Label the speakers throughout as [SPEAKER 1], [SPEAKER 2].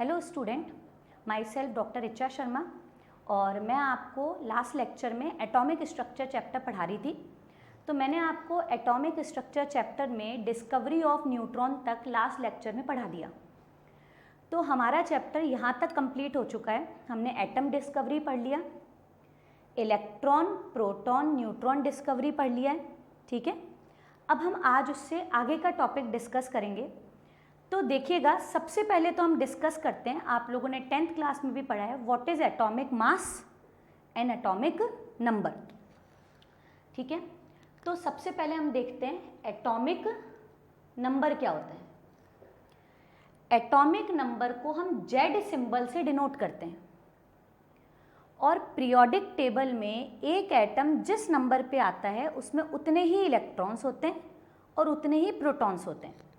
[SPEAKER 1] Hello student, my self doctor Richa Sharma और मैं आपको लास्ट लेक्चर में एटॉमिक स्ट्रक्चर चैप्टर पढ़ा रही थी। तो मैंने आपको एटॉमिक स्ट्रक्चर चैप्टर में डिस्कवरी ऑफ न्यूट्रॉन तक लास्ट लेक्चर में पढ़ा दिया। तो हमारा चैप्टर यहाँ तक कंप्लीट हो चुका है। हमने एटम डिस्कवरी पढ़ लिया, इलेक्ट्रॉन, प्रोटॉन, न्यूट्रॉन डिस्कवरी पढ़ लिया है, ठीक है। अब हम आज उससे आगे का टॉपिक डिस्कस करेंगे। तो देखिएगा, सबसे पहले तो हम डिस्कस करते हैं, आप लोगों ने 10th क्लास में भी पढ़ा है, what is atomic mass and atomic number, ठीक है। तो सबसे पहले हम देखते हैं एटॉमिक नंबर क्या होता है। एटॉमिक नंबर को हम जेड सिंबल से डिनोट करते हैं और पीरियोडिक टेबल में एक एटम जिस नंबर पे आता है उसमें उतने ही इलेक्ट्रॉन्स होते हैं और उतने ही प्रोटॉन्स होते हैं।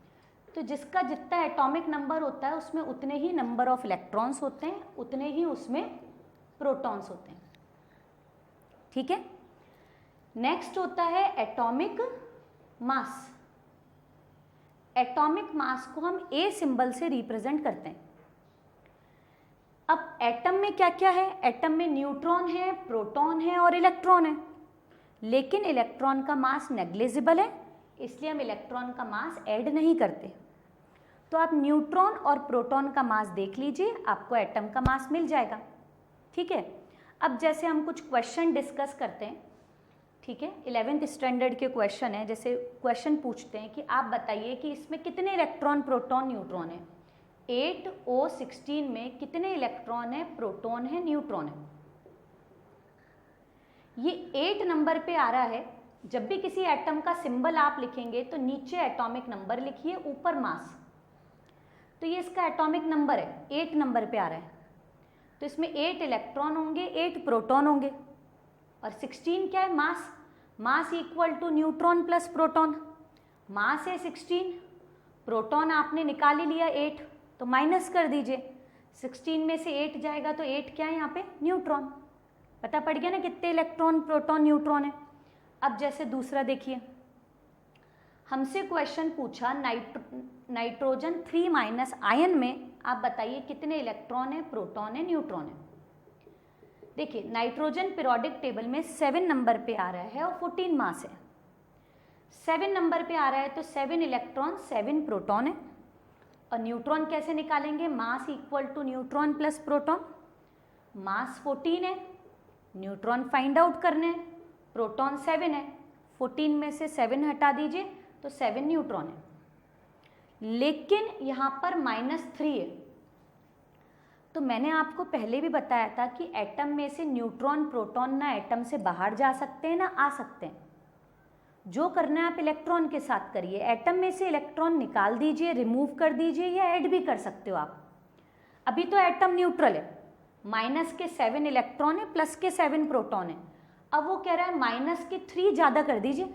[SPEAKER 1] तो जिसका जितना एटॉमिक नंबर होता है उसमें उतने ही नंबर ऑफ इलेक्ट्रॉन्स होते हैं, उतने ही उसमें प्रोटॉन्स होते हैं, ठीक है। नेक्स्ट होता है एटॉमिक मास। एटॉमिक मास को हम ए सिंबल से रिप्रेजेंट करते हैं। अब एटम में क्या क्या है? एटम में न्यूट्रॉन है, प्रोटॉन है और इलेक्ट्रॉन है, लेकिन इलेक्ट्रॉन का मास नेग्लिजिबल है, इसलिए हम इलेक्ट्रॉन का मास ऐड नहीं करते। तो आप न्यूट्रॉन और प्रोटॉन का मास देख लीजिए, आपको एटम का मास मिल जाएगा, ठीक है। अब जैसे हम कुछ क्वेश्चन डिस्कस करते हैं, ठीक है, 11th स्टैंडर्ड के क्वेश्चन है। जैसे क्वेश्चन पूछते हैं कि आप बताइए कि इसमें कितने इलेक्ट्रॉन, प्रोटॉन, न्यूट्रॉन है। 8O16 में कितने इलेक्ट्रॉन है, प्रोटॉन है, न्यूट्रॉन है। ये 8 नंबर पे आ रहा है। जब भी किसी एटम का सिंबल आप लिखेंगे तो नीचे एटॉमिक नंबर लिखिए, ऊपर मास। तो ये इसका एटॉमिक नंबर है, 8 नंबर पे आ रहा है। तो इसमें 8 इलेक्ट्रॉन होंगे, 8 प्रोटॉन होंगे और 16 क्या है? Mass. Mass equal to neutron plus proton. Mass है 16, प्रोटॉन आपने निकाल ही लिया 8, तो माइनस कर दीजिए। 16 में से 8 जाएगा तो 8 क्या है यहाँ पे? न्यूट्रॉन। पता पड़ गया ना कितने इलेक्ट्रॉन, प्रोटॉन, न्यूट्रॉन है। अब जैसे दूसरा देखिए, हमसे क्वेश्चन पूछा नाइट्रोजन 3- आयन में आप बताइए कितने इलेक्ट्रॉन है, प्रोटॉन है, न्यूट्रॉन है। देखिए, नाइट्रोजन पीरियोडिक टेबल में 7 नंबर पे आ रहा है और 14 मास है। 7 नंबर पे आ रहा है तो 7 इलेक्ट्रॉन, 7 प्रोटॉन है। और न्यूट्रॉन कैसे निकालेंगे? Mass equal to neutron plus proton. Mass 14 है, न्यूट्रॉन फाइंड आउट करने हैं, प्रोटॉन 7 है। 14 में से 7 हटा दीजिए तो 7 न्यूट्रॉन है, लेकिन यहाँ पर -3 है। तो मैंने आपको पहले भी बताया था कि एटम में से न्यूट्रॉन, प्रोटॉन ना एटम से बाहर जा सकते हैं ना आ सकते हैं। जो करना है आप इलेक्ट्रॉन के साथ करिए। एटम में से इलेक्ट्रॉन निकाल दीजिए, रिमूव कर दीजिए या ऐड भी कर सकते हो आप। अभी तो एटम न्यूट्रल है, माइनस के 7 इलेक्ट्रॉन है, प्लस के 7 प्रोटॉन है। अब वो कह रहा है माइनस के 3 ज़्यादा कर दीजिए।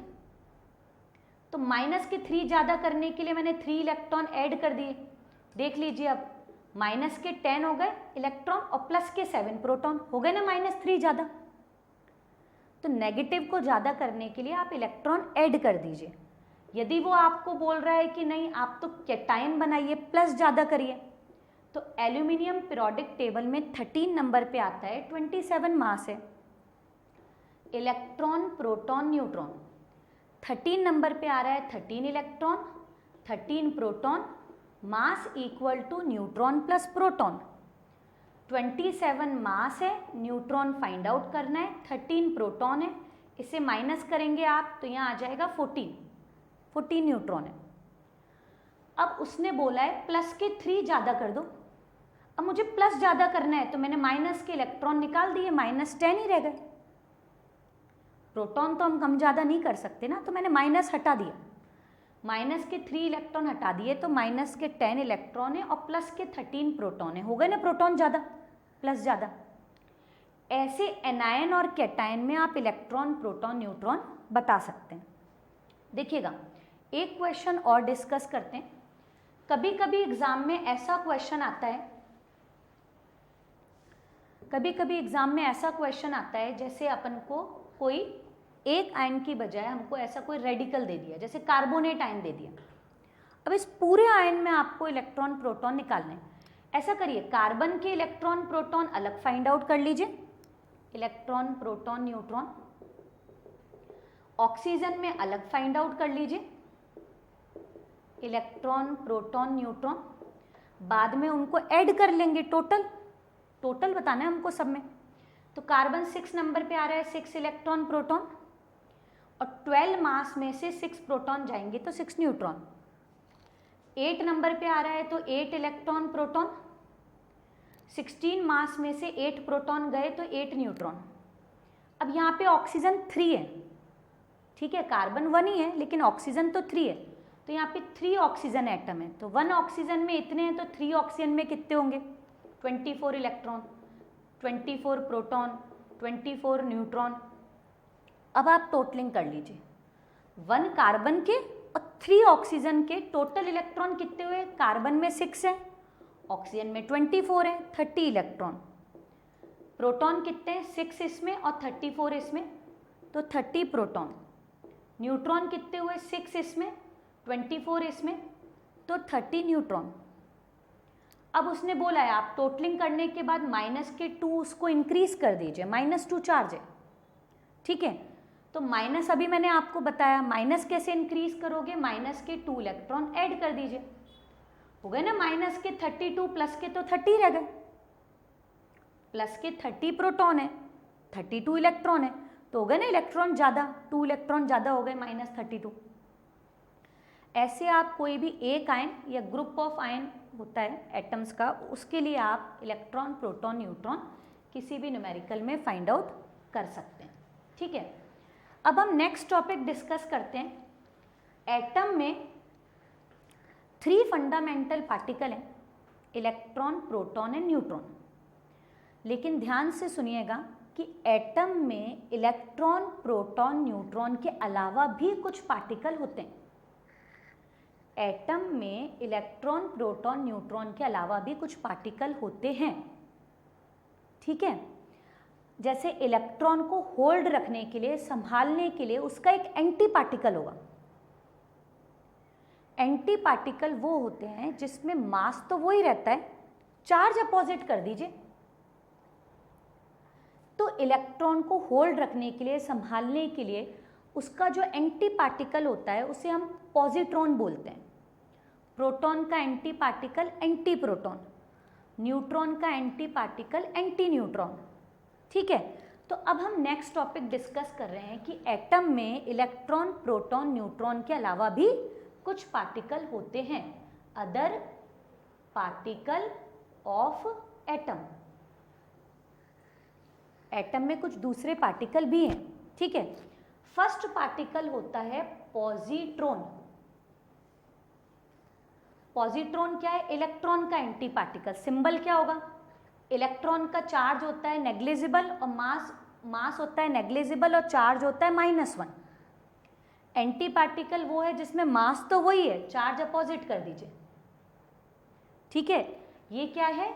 [SPEAKER 1] तो माइनस के 3 ज़्यादा करने के लिए मैंने 3 इलेक्ट्रॉन ऐड कर दिए। देख लीजिए, अब माइनस के 10 हो गए इलेक्ट्रॉन और प्लस के 7 प्रोटॉन, हो गए ना -3 ज़्यादा। तो नेगेटिव को ज़्यादा करने के लिए आप इलेक्ट्रॉन ऐड कर दीजिए। यदि वो आपको बोल रहा है कि नहीं आप तो कैटायन बनाइए, प्लस ज़्यादा करिए, तो एल्यूमिनियम पीरियोडिक टेबल में 13 नंबर पे आता है, 27 मास है। Electron, proton, neutron. 13 नंबर पे आ रहा है 13 electron, 13 proton, mass equal to neutron plus proton. 27 mass है, न्यूट्रॉन फाइंड आउट करना है, 13 प्रोटॉन है, इसे माइनस करेंगे आप तो यहाँ आ जाएगा 14 न्यूट्रॉन है। अब उसने बोला है प्लस के 3 ज़्यादा कर दो। अब मुझे प्लस ज़्यादा करना है तो मैंने माइनस के इलेक्ट्रॉन निकाल दिए, -10 ही रह गए। प्रोटॉन तो हम कम ज़्यादा नहीं कर सकते ना, तो मैंने माइनस हटा दिया। माइनस के 3 इलेक्ट्रॉन हटा दिए तो माइनस के 10 इलेक्ट्रॉन है और प्लस के 13 प्रोटॉन है, हो गए ना प्रोटॉन ज़्यादा, प्लस ज़्यादा। ऐसे एनायन और कैटायन में आप इलेक्ट्रॉन, प्रोटॉन, न्यूट्रॉन बता सकते हैं। देखिएगा, एक क्वेश्चन और डिस्कस करते हैं। कभी कभी एग्जाम में ऐसा क्वेश्चन आता है, कभी कभी एग्जाम में ऐसा क्वेश्चन आता है जैसे अपन को कोई एक आयन की बजाय हमको ऐसा कोई रेडिकल दे दिया, जैसे कार्बोनेट आयन दे दिया। अब इस पूरे आयन में आपको इलेक्ट्रॉन, प्रोटॉन निकालने हैं। ऐसा करिए, कार्बन के इलेक्ट्रॉन प्रोटॉन अलग फाइंड आउट कर लीजिए, इलेक्ट्रॉन प्रोटॉन न्यूट्रॉन। ऑक्सीजन में अलग फाइंड आउट कर लीजिए, इलेक्ट्रॉन प्रोटॉन न्यूट्रॉन। बाद में उनको ऐड कर लेंगे, टोटल बताना है हमको सब में। तो कार्बन 6 नंबर पे आ रहा है, 6 इलेक्ट्रॉन प्रोटॉन, और 12 मास में से 6 प्रोटॉन जाएंगे तो 6 न्यूट्रॉन। 8 नंबर पे आ रहा है तो 8 इलेक्ट्रॉन प्रोटॉन, 16 मास में से 8 प्रोटॉन गए तो 8 न्यूट्रॉन। अब यहाँ पे ऑक्सीजन 3 है, ठीक है, कार्बन 1 ही है लेकिन ऑक्सीजन तो 3 है, तो यहाँ पे 3 ऑक्सीजन एटम है। तो 1 ऑक्सीजन में इतने हैं तो 3 ऑक्सीजन में कितने होंगे, 24 इलेक्ट्रॉन, 24 प्रोटॉन, 24 न्यूट्रॉन। अब आप टोटलिंग कर लीजिए, 1 कार्बन के और 3 ऑक्सीजन के टोटल इलेक्ट्रॉन कितने हुए, कार्बन में 6 है, ऑक्सीजन में 24 है, 30 इलेक्ट्रॉन। प्रोटॉन कितने हैं, 6 इसमें और 34 इसमें, तो 30 प्रोटॉन। न्यूट्रॉन कितने हुए, 6 इसमें, 24 इसमें, तो 30 न्यूट्रॉन। अब उसने बोला है आप टोटलिंग करने के बाद माइनस के 2 उसको इंक्रीज कर दीजिए, -2 चार्ज है, ठीक है। तो माइनस अभी मैंने आपको बताया, माइनस कैसे इंक्रीज करोगे, माइनस के 2 इलेक्ट्रॉन ऐड कर दीजिए, हो गए ना माइनस के 32 प्लस के तो 30 रह गए, प्लस के 30 प्रोटॉन है, 32 इलेक्ट्रॉन है, तो हो गए ना इलेक्ट्रॉन ज़्यादा, 2 इलेक्ट्रॉन ज़्यादा हो गए, -32। ऐसे आप कोई भी एक आयन या ग्रुप ऑफ आयन होता है एटम्स का, उसके लिए आप इलेक्ट्रॉन प्रोटॉन न्यूट्रॉन किसी भी न्यूमेरिकल में फाइंड आउट कर सकते हैं, ठीक है। अब हम नेक्स्ट टॉपिक डिस्कस करते हैं। एटम में 3 फंडामेंटल पार्टिकल हैं, इलेक्ट्रॉन प्रोटॉन एंड न्यूट्रॉन। लेकिन ध्यान से सुनिएगा कि एटम में इलेक्ट्रॉन प्रोटॉन न्यूट्रॉन के अलावा भी कुछ पार्टिकल होते हैं। एटम में इलेक्ट्रॉन प्रोटॉन न्यूट्रॉन के अलावा भी कुछ पार्टिकल होते हैं, ठीक है। जैसे इलेक्ट्रॉन को होल्ड रखने के लिए, संभालने के लिए उसका एक एंटी पार्टिकल होगा। एंटी पार्टिकल वो होते हैं जिसमें मास तो वही रहता है, चार्ज अपोजिट कर दीजिए। तो इलेक्ट्रॉन को होल्ड रखने के लिए, संभालने के लिए उसका जो एंटी पार्टिकल होता है उसे हम पॉजिट्रॉन बोलते हैं। प्रोटॉन का anti particle anti proton, neutron का एंटी पार्टिकल एंटी न्यूट्रॉन, ठीक है। तो अब हम नेक्स्ट टॉपिक डिस्कस कर रहे हैं कि एटम में इलेक्ट्रॉन प्रोटॉन न्यूट्रॉन के अलावा भी कुछ पार्टिकल होते हैं, other particle of atom. Atom में कुछ दूसरे पार्टिकल भी हैं, ठीक है। फर्स्ट पार्टिकल होता है पॉजिट्रॉन। पॉजिट्रॉन क्या है, इलेक्ट्रॉन का एंटी पार्टिकल। सिंबल क्या होगा, इलेक्ट्रॉन का चार्ज होता है नेग्लिजिबल और मास होता है नेग्लिजिबल और चार्ज होता है -1। एंटी पार्टिकल वो है जिसमें मास तो वही है, चार्ज अपोजिट कर दीजिए, ठीक है। ये क्या है,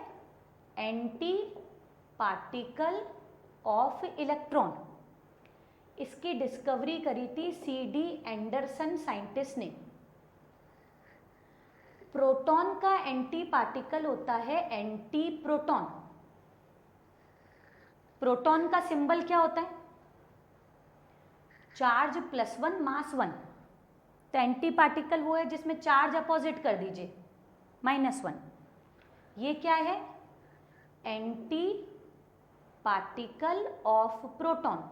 [SPEAKER 1] एंटी पार्टिकल ऑफ इलेक्ट्रॉन। इसकी डिस्कवरी करी थी CD एंडरसन साइंटिस्ट ने। प्रोटॉन का एंटी पार्टिकल होता है एंटी प्रोटॉन। प्रोटॉन का सिंबल क्या होता है, चार्ज +1 मास 1। तो एंटी पार्टिकल वो है जिसमें चार्ज अपोजिट कर दीजिए, -1। ये क्या है, एंटी पार्टिकल ऑफ प्रोटॉन।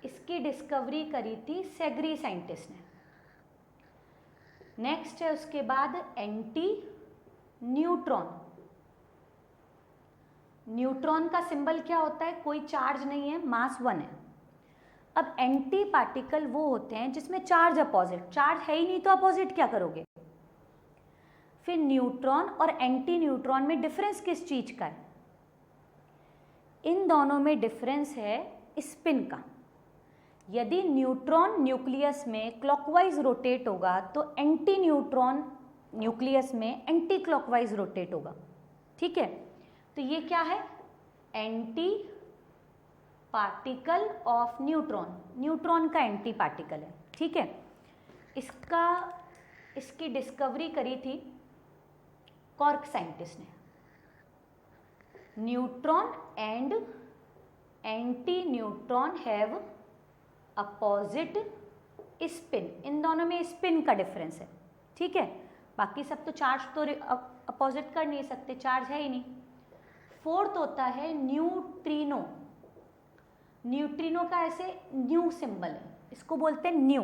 [SPEAKER 1] इसकी डिस्कवरी करी थी सेग्री साइंटिस्ट ने। नेक्स्ट है उसके बाद एंटी न्यूट्रॉन। न्यूट्रॉन का सिंबल क्या होता है, कोई चार्ज नहीं है, मास 1 है। अब एंटी पार्टिकल वो होते हैं जिसमें चार्ज अपोजिट, चार्ज है ही नहीं तो अपोजिट क्या करोगे। फिर न्यूट्रॉन और एंटी न्यूट्रॉन में डिफरेंस किस चीज का है, इन दोनों में डिफरेंस है स्पिन का। यदि न्यूट्रॉन न्यूक्लियस में क्लॉकवाइज रोटेट होगा तो एंटी न्यूट्रॉन न्यूक्लियस में एंटी क्लॉकवाइज रोटेट होगा, ठीक है। तो ये क्या है, anti particle of neutron, neutron का एंटी पार्टिकल है, ठीक है। इसकी डिस्कवरी करी थी कॉर्क साइंटिस्ट ने। Neutron and anti neutron have opposite spin, इन दोनों में स्पिन का डिफरेंस है, ठीक है। बाकी सब तो चार्ज तो अपोजिट कर नहीं सकते, चार्ज है ही नहीं। फोर्थ होता है न्यूट्रिनो। न्यूट्रिनो का ऐसे न्यू सिंबल है, इसको बोलते हैं न्यू।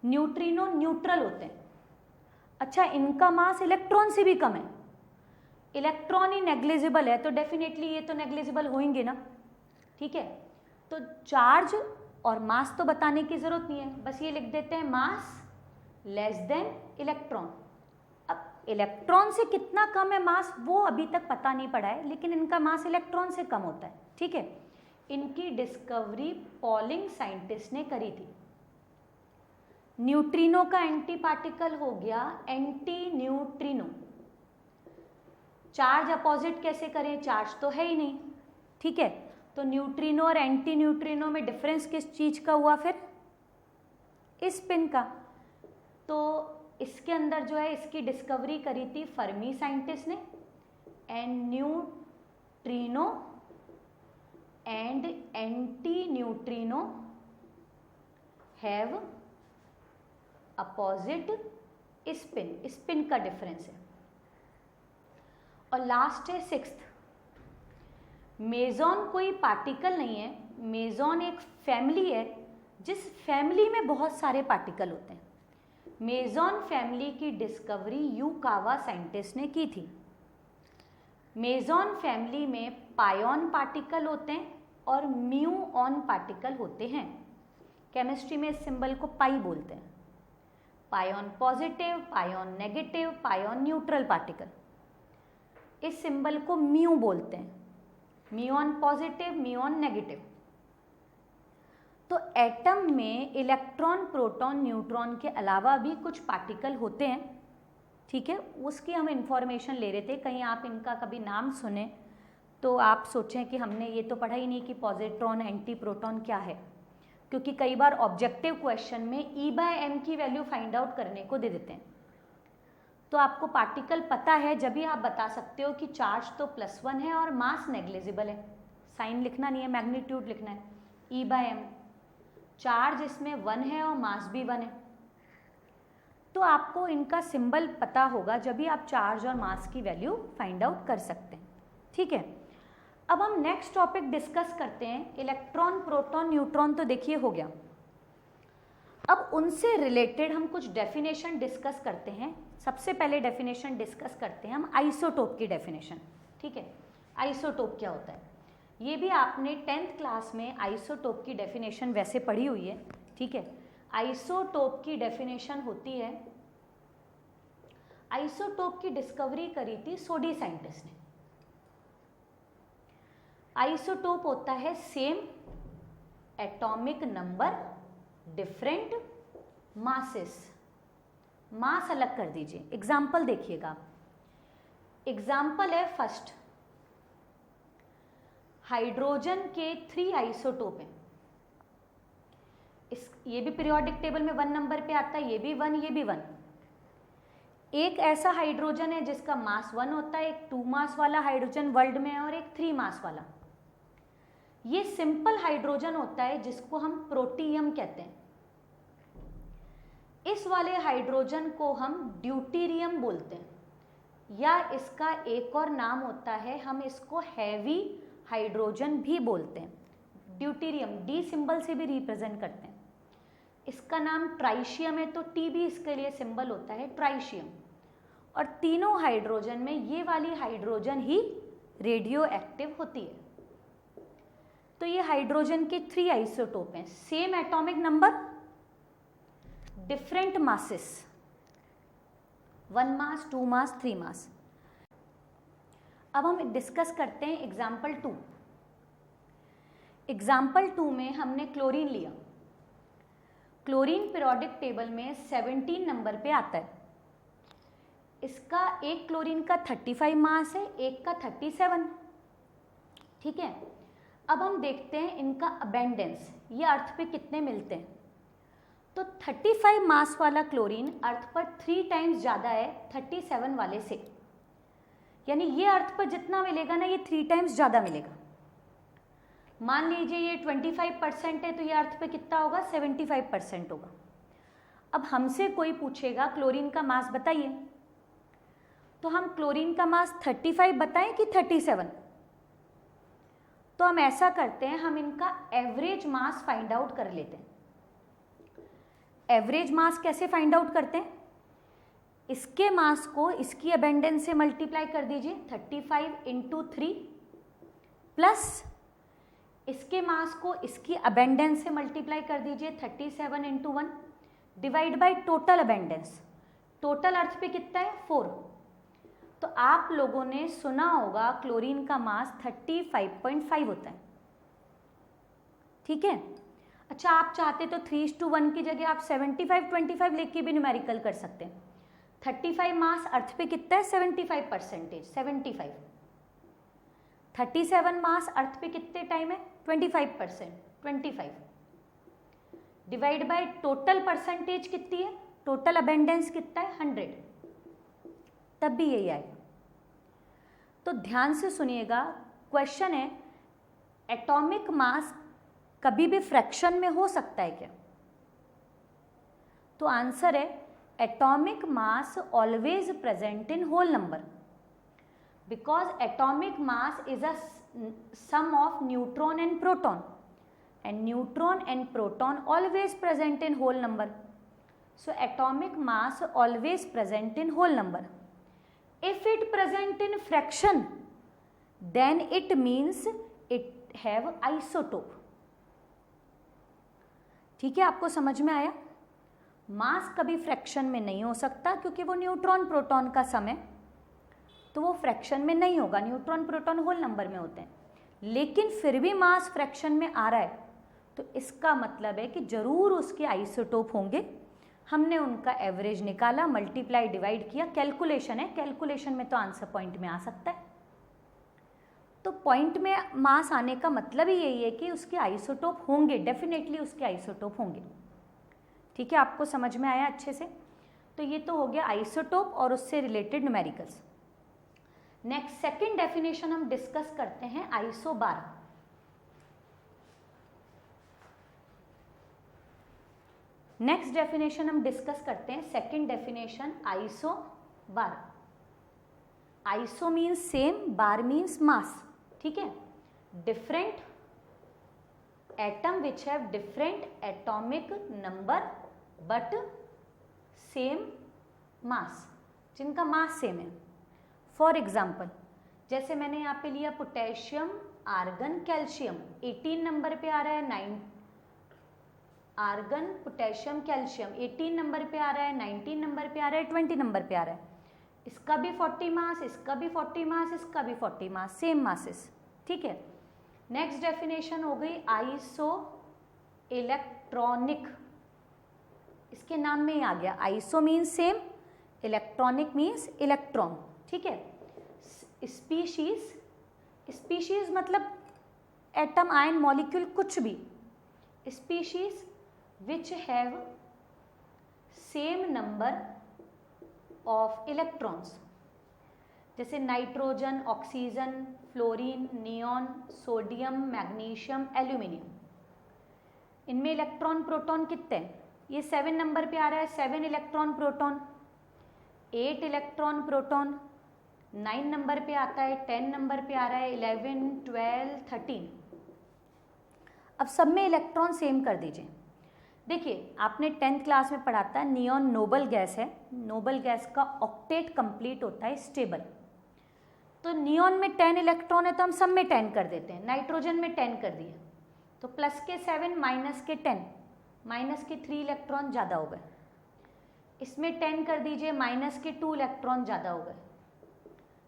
[SPEAKER 1] न्यूट्रिनो न्यूट्रल होते हैं। अच्छा, इनका मास इलेक्ट्रॉन से भी कम है। इलेक्ट्रॉन ही नेग्लिजिबल है तो डेफिनेटली ये तो नेग्लिजिबल होंगे ना, ठीक है। तो चार्ज और मास तो बताने की जरूरत नहीं है, बस ये लिख देते हैं मास लेस देन इलेक्ट्रॉन। अब इलेक्ट्रॉन से कितना कम है मास वो अभी तक पता नहीं पड़ा है, लेकिन इनका मास इलेक्ट्रॉन से कम होता है, ठीक है। इनकी डिस्कवरी पॉलिंग साइंटिस्ट ने करी थी। न्यूट्रिनो का एंटी पार्टिकल हो गया एंटी न्यूट्रिनो। चार्ज अपोजिट कैसे करें, चार्ज तो है ही नहीं, ठीक है। तो न्यूट्रिनो और एंटी न्यूट्रिनो में डिफरेंस किस चीज का हुआ फिर, स्पिन का। तो इसके अंदर जो है इसकी डिस्कवरी करी थी फर्मी साइंटिस्ट ने। And neutrino and anti neutrino have opposite spin, spin का डिफरेंस है। और लास्ट है सिक्स्थ, मेजॉन कोई पार्टिकल नहीं है, मेजॉन एक फैमिली है जिस फैमिली में बहुत सारे पार्टिकल होते हैं। मेजॉन फैमिली की डिस्कवरी यूकावा साइंटिस्ट ने की थी। मेजॉन फैमिली में पायोन पार्टिकल होते हैं और म्यूऑन पार्टिकल होते हैं। केमिस्ट्री में इस सिंबल को पाई बोलते हैं। पायोन पॉजिटिव, पायोन नेगेटिव, पायोन न्यूट्रल पार्टिकल। इस सिंबल को म्यू बोलते हैं, म्यूऑन पॉजिटिव, म्यूऑन नेगेटिव। तो एटम में इलेक्ट्रॉन, प्रोटॉन, न्यूट्रॉन के अलावा भी कुछ पार्टिकल होते हैं, ठीक है। उसकी हम इंफॉर्मेशन ले रहे थे। कहीं आप इनका कभी नाम सुने तो आप सोचें कि हमने ये तो पढ़ा ही नहीं कि पॉजिट्रॉन, एंटी प्रोटॉन क्या है, क्योंकि कई बार ऑब्जेक्टिव क्वेश्चन में E/m की वैल्यू फाइंड आउट करने को दे देते हैं। तो आपको पार्टिकल पता है जब भी आप बता सकते हो कि चार्ज तो +1 है और मास नेग्लिजिबल है। साइन लिखना नहीं है, मैग्नीट्यूड लिखना है। E/m, चार्ज इसमें 1 है और मास भी 1 है। तो आपको इनका सिंबल पता होगा जब भी आप चार्ज और मास की वैल्यू फाइंड आउट कर सकते हैं, ठीक है। अब हम नेक्स्ट टॉपिक डिस्कस करते हैं। इलेक्ट्रॉन, प्रोटॉन, न्यूट्रॉन तो देखिए हो गया। अब उनसे रिलेटेड हम कुछ डेफिनेशन डिस्कस करते हैं। सबसे पहले डेफिनेशन डिस्कस करते हैं हम आइसोटोप की डेफिनेशन, ठीक है। आइसोटोप क्या होता है, ये भी आपने 10th क्लास में आइसोटोप की डेफिनेशन वैसे पढ़ी हुई है, ठीक है। आइसोटोप की डेफिनेशन होती है, आइसोटोप की डिस्कवरी करी थी सोडी साइंटिस्ट ने। आइसोटोप होता है same atomic number, different masses. Mass अलग कर दीजिए। एग्जाम्पल देखिएगा, एग्जाम्पल है फर्स्ट, हाइड्रोजन के 3 आइसोटोप हैं। ये भी पीरियोडिक टेबल में 1 नंबर पे आता है, ये भी 1, ये भी 1। एक ऐसा हाइड्रोजन है जिसका मास 1 होता है, एक 2 मास वाला हाइड्रोजन वर्ल्ड में है और एक 3 मास वाला। ये सिंपल हाइड्रोजन होता है जिसको हम प्रोटियम कहते हैं। इस वाले हाइड्रोजन को हम ड्यूटेरियम बोलते हैं, या इसका एक और नाम होता है, हम इसको हैवी हाइड्रोजन भी बोलते हैं। ड्यूटेरियम डी सिंबल से भी रिप्रेजेंट करते हैं। इसका नाम ट्राइशियम है तो टी भी इसके लिए सिंबल होता है, ट्राइशियम। और तीनों हाइड्रोजन में ये वाली हाइड्रोजन ही रेडियो एक्टिव होती है। तो ये हाइड्रोजन के 3 आइसोटोप हैं, same atomic number, different masses, 1 मास, 2 मास, 3 मास। अब हम डिस्कस करते हैं एग्जाम्पल 2। एग्जाम्पल 2 में हमने क्लोरीन लिया। क्लोरीन पीरियोडिक टेबल में 17 नंबर पे आता है। इसका एक क्लोरीन का 35 मास है, एक का 37, ठीक है। अब हम देखते हैं इनका अबेंडेंस, ये अर्थ पे कितने मिलते हैं। तो 35 मास वाला क्लोरीन अर्थ पर 3 टाइम्स ज़्यादा है 37 वाले से, यानी ये अर्थ पर जितना मिलेगा ना ये 3 टाइम्स ज़्यादा मिलेगा। मान लीजिए ये 25% है तो ये अर्थ पे कितना होगा 75% होगा। अब हमसे कोई पूछेगा क्लोरीन का मास बताइए, तो हम क्लोरीन का मास 35 बताएं कि 37? तो हम ऐसा करते हैं, हम इनका एवरेज मास फाइंड आउट कर लेते हैं। एवरेज मास कैसे फाइंड आउट करते हैं? इसके मास को इसकी अबेंडेंस से मल्टीप्लाई कर दीजिए 35 इंटू 3 प्लस इसके मास को इसकी अबेंडेंस से मल्टीप्लाई कर दीजिए 37 into 1 divide by total abundance. Total earth पे कितना है 4। तो आप लोगों ने सुना होगा क्लोरीन का मास 35.5 होता है, ठीक है। अच्छा, आप चाहते तो 3:1 की जगह आप 75-25 लेके भी न्यूमेरिकल कर सकते हैं। 35 मास अर्थ पे कितना है 75%, 75। 37 मास अर्थ पे कितने टाइम है 25%, 25 डिवाइड बाय टोटल परसेंटेज कितनी है, टोटल अबेंडेंस कितना है 100, तब भी यही आएगा। तो ध्यान से सुनिएगा, क्वेश्चन है एटॉमिक मास कभी भी फ्रैक्शन में हो सकता है क्या? तो आंसर है atomic mass always present in whole number, because atomic mass is a sum of neutron and proton, and neutron and proton always present in whole number. So atomic mass always present in whole number. If it present in fraction, then it means it have isotope. ठीक है, आपको समझ में आया? मास कभी fraction में नहीं हो सकता क्योंकि वो न्यूट्रॉन प्रोटॉन का सम है, तो वो फ्रैक्शन में नहीं होगा। न्यूट्रॉन प्रोटॉन होल नंबर में होते हैं, लेकिन फिर भी मास फ्रैक्शन में आ रहा है तो इसका मतलब है कि जरूर उसके आइसोटोप होंगे। हमने उनका एवरेज निकाला, मल्टीप्लाई डिवाइड किया, कैलकुलेशन है, कैलकुलेशन में तो आंसर पॉइंट में आ सकता है। तो पॉइंट में मास आने का मतलब ही यही है कि उसके आइसोटोप होंगे, डेफिनेटली उसके आइसोटोप होंगे। ठीक है, आपको समझ में आया अच्छे से? तो ये तो हो गया आइसोटोप और उससे related numericals. Next second definition हम डिस्कस करते हैं आइसोबार। नेक्स्ट डेफिनेशन हम डिस्कस करते हैं second definition isobar. Iso means same, बार मीन्स मास, ठीक है। Different atom which have different atomic number but same mass, जिनका मास सेम है। फॉर एग्जाम्पल, जैसे मैंने यहाँ पे लिया पोटेशियम, आर्गन, कैल्शियम, 18 नंबर पे आ रहा है, 9 आर्गन, पोटेशियम, कैल्शियम 18 नंबर पे आ रहा है, 19 नंबर पे आ रहा है, 20 नंबर पे आ रहा है। इसका भी 40 मास, इसका भी 40 मास, इसका भी 40 मास, सेम मासेस, ठीक है। नेक्स्ट डेफिनेशन हो गई आइसो इलेक्ट्रॉनिक। इसके नाम में ही आ गया, iso means same, electronic means electron, ठीक है। स्पीशीज, स्पीशीज मतलब एटम, आयन, मॉलिक्यूल, कुछ भी। Species which have same number of electrons, जैसे nitrogen, oxygen, fluorine, neon, sodium, magnesium, aluminium. इनमें इलेक्ट्रॉन प्रोटॉन कितने हैं? ये 7 नंबर पे आ रहा है, 7 electron proton, 8 electron proton. 9 number पे आता है, 10 नंबर पे आ रहा है, 11, 12, 13। अब सब में इलेक्ट्रॉन सेम कर दीजिए। देखिए, आपने 10th क्लास में पढ़ा था नियॉन नोबल गैस है, नोबल गैस का ऑक्टेट कंप्लीट होता है स्टेबल। तो नियॉन में 10 इलेक्ट्रॉन है तो हम सब में 10 कर देते हैं। नाइट्रोजन में 10 कर दिए तो प्लस के 7 माइनस के 10, माइनस के 3 इलेक्ट्रॉन ज़्यादा हो गए। इसमें 10 कर दीजिए, माइनस के 2 इलेक्ट्रॉन ज़्यादा हो गए,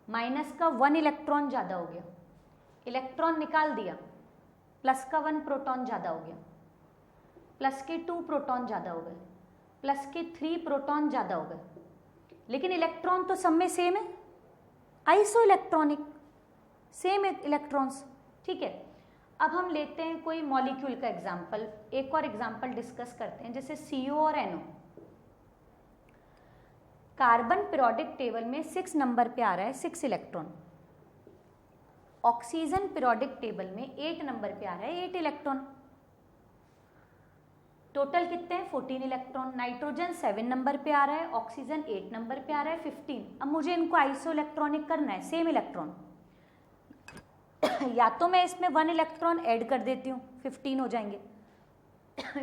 [SPEAKER 1] माइनस का 1 इलेक्ट्रॉन ज़्यादा हो गया। इलेक्ट्रॉन निकाल दिया, प्लस का 1 प्रोटॉन ज़्यादा हो गया, प्लस के 2 प्रोटॉन ज़्यादा हो गए, प्लस के 3 प्रोटॉन ज़्यादा हो गए। लेकिन इलेक्ट्रॉन तो सब में सेम है, आइसो इलेक्ट्रॉनिक, सेम इलेक्ट्रॉन्स, ठीक है। अब हम लेते हैं कोई मॉलिक्यूल का एग्जाम्पल, एक और एग्जाम्पल डिस्कस करते हैं, जैसे CO और NO। कार्बन पीरियोडिक टेबल में 6 नंबर पे आ रहा है 6 इलेक्ट्रॉन। ऑक्सीजन पीरियोडिक टेबल में 8 नंबर पे आ रहा है 8 इलेक्ट्रॉन। टोटल कितने हैं 14 इलेक्ट्रॉन। नाइट्रोजन 7 नंबर पे आ रहा है, ऑक्सीजन 8 नंबर पे आ रहा है 15। अब मुझे इनको आइसो इलेक्ट्रॉनिक करना है, सेम इलेक्ट्रॉन। या तो मैं इसमें 1 इलेक्ट्रॉन ऐड कर देती हूँ 15 हो जाएंगे,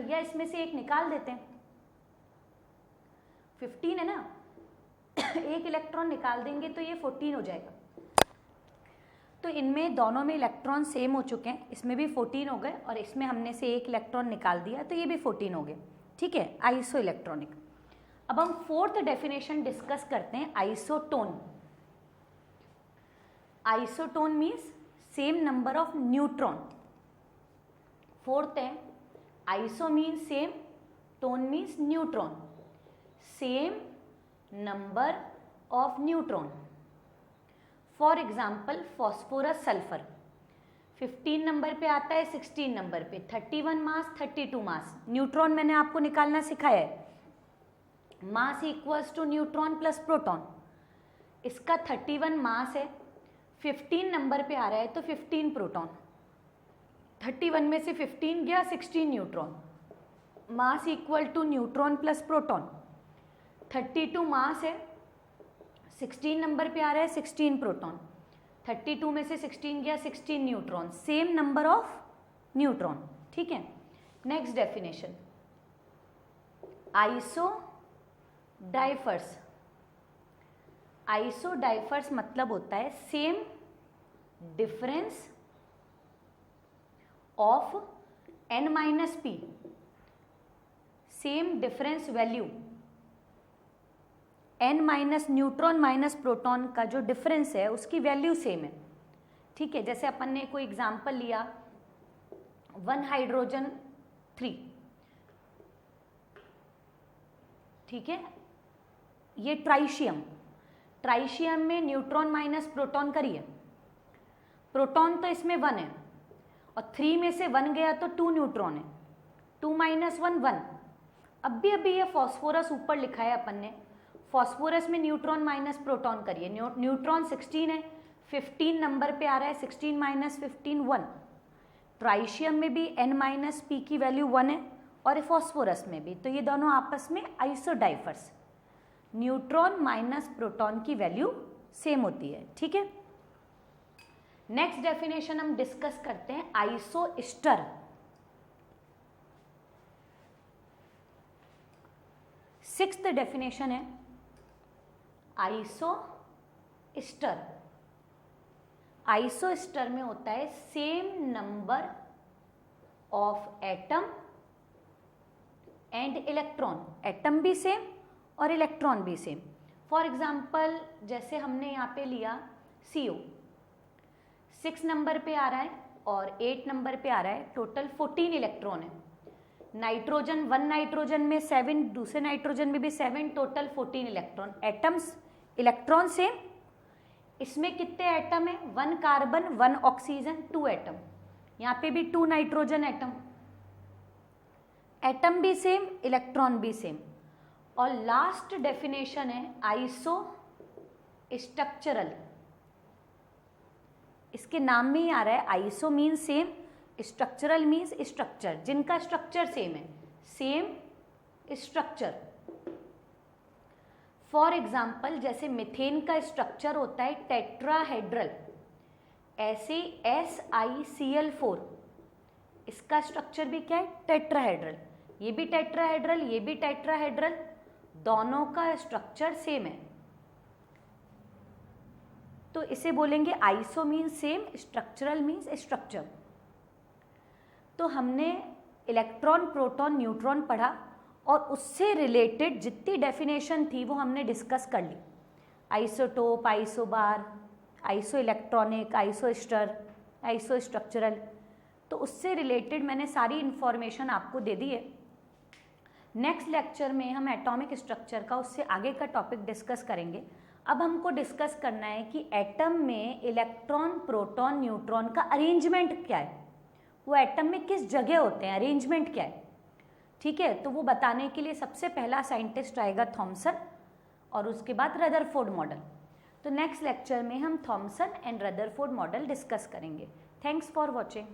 [SPEAKER 1] या इसमें से एक निकाल देते हैं, 15 है ना, एक इलेक्ट्रॉन निकाल देंगे तो ये 14 हो जाएगा। तो इनमें दोनों में इलेक्ट्रॉन सेम हो चुके हैं, इसमें भी 14 हो गए और इसमें हमने से एक इलेक्ट्रॉन निकाल दिया तो ये भी 14 हो गए। ठीक है, आइसो इलेक्ट्रॉनिक। अब हम फोर्थ डेफिनेशन डिस्कस करते हैं, isotone. Isotone means same number of neutron. Fourth है iso means same, tone means neutron, same number of neutron. For example phosphorus sulphur 15 number पे आता है 16 नंबर पे, 31 मास 32 मास। न्यूट्रॉन मैंने आपको निकालना सिखाया है, mass equals to neutron plus proton. इसका 31 मास है, 15 नंबर पे आ रहा है तो 15 प्रोटॉन, 31 में से 15 गया 16 neutron. Mass equal to neutron plus proton. 32 mass है, 16 नंबर पे आ रहा है 16 प्रोटॉन, 32 में से 16 गया 16 neutron, same number of neutron. ठीक है, नेक्स्ट डेफिनेशन आइसो डाइफर्स। आइसो डाइफर्स मतलब होता है same difference of n-p, same difference value n minus neutron minus proton का जो डिफरेंस है उसकी वैल्यू सेम है। ठीक है, जैसे अपन ने कोई एग्जांपल लिया 1 हाइड्रोजन 3, ठीक है, ये ट्राइशियम। ट्राइशियम में न्यूट्रॉन माइनस प्रोटॉन करिए, प्रोटॉन तो इसमें 1 है और 3 में से 1 गया तो 2 न्यूट्रॉन है, 2 माइनस 1 1। अभी ये फॉस्फोरस ऊपर लिखा है अपन ने, फॉस्फोरस में न्यूट्रॉन माइनस प्रोटॉन करिए, न्यूट्रॉन 16 है, 15 नंबर पे आ रहा है, 16 माइनस 15 1। ट्राइशियम में भी n-p की वैल्यू 1 है और फॉस्फोरस में भी, तो ये दोनों आपस में आइसोडाइफर्स, न्यूट्रॉन माइनस प्रोटॉन की वैल्यू सेम होती है। ठीक है, नेक्स्ट डेफिनेशन हम डिस्कस करते हैं आइसोस्टर। सिक्स्थ डेफिनेशन है आइसोस्टर। आइसोस्टर में होता है same number of atom and electron, atom भी सेम और इलेक्ट्रॉन भी सेम। फॉर एग्जाम्पल जैसे हमने यहाँ पे लिया CO, 6 नंबर पे आ रहा है और 8 नंबर पे आ रहा है, टोटल 14 इलेक्ट्रॉन है। नाइट्रोजन 1 नाइट्रोजन में 7, दूसरे नाइट्रोजन में भी 7, total 14 electron. Atoms electron same, इसमें कितने एटम है 1 कार्बन 1 ऑक्सीजन 2 एटम, यहाँ पे भी 2 नाइट्रोजन एटम, एटम भी सेम इलेक्ट्रॉन भी सेम। और लास्ट डेफिनेशन है आइसो स्ट्रक्चरल। इसके नाम में ही आ रहा है, iso means same, structural means structure, जिनका स्ट्रक्चर सेम है, सेम स्ट्रक्चर। फॉर एग्जाम्पल जैसे मिथेन का स्ट्रक्चर होता है टेट्राहेड्रल, ऐसे SiCl4 इसका स्ट्रक्चर भी क्या है टेट्राहेड्रल, ये भी टेट्राहेड्रल ये भी टेट्राहेड्रल, दोनों का स्ट्रक्चर सेम है, तो इसे बोलेंगे iso means same, structural means structure. तो हमने इलेक्ट्रॉन प्रोटॉन न्यूट्रॉन पढ़ा और उससे रिलेटेड जितनी डेफिनेशन थी वो हमने डिस्कस कर ली, isotope, isobar, iso electronic, isoster, iso structural, तो उससे रिलेटेड मैंने सारी इंफॉर्मेशन आपको दे दी है। नेक्स्ट लेक्चर में हम एटॉमिक स्ट्रक्चर का उससे आगे का टॉपिक डिस्कस करेंगे। अब हमको डिस्कस करना है कि एटम में इलेक्ट्रॉन प्रोटॉन न्यूट्रॉन का अरेंजमेंट क्या है, वो एटम में किस जगह होते हैं, अरेंजमेंट क्या है, ठीक है। तो वो बताने के लिए सबसे पहला साइंटिस्ट आएगा थॉमसन और उसके बाद रदरफोर्ड मॉडल। तो नेक्स्ट लेक्चर में हम Thomson and Rutherford model discuss करेंगे। Thanks for watching.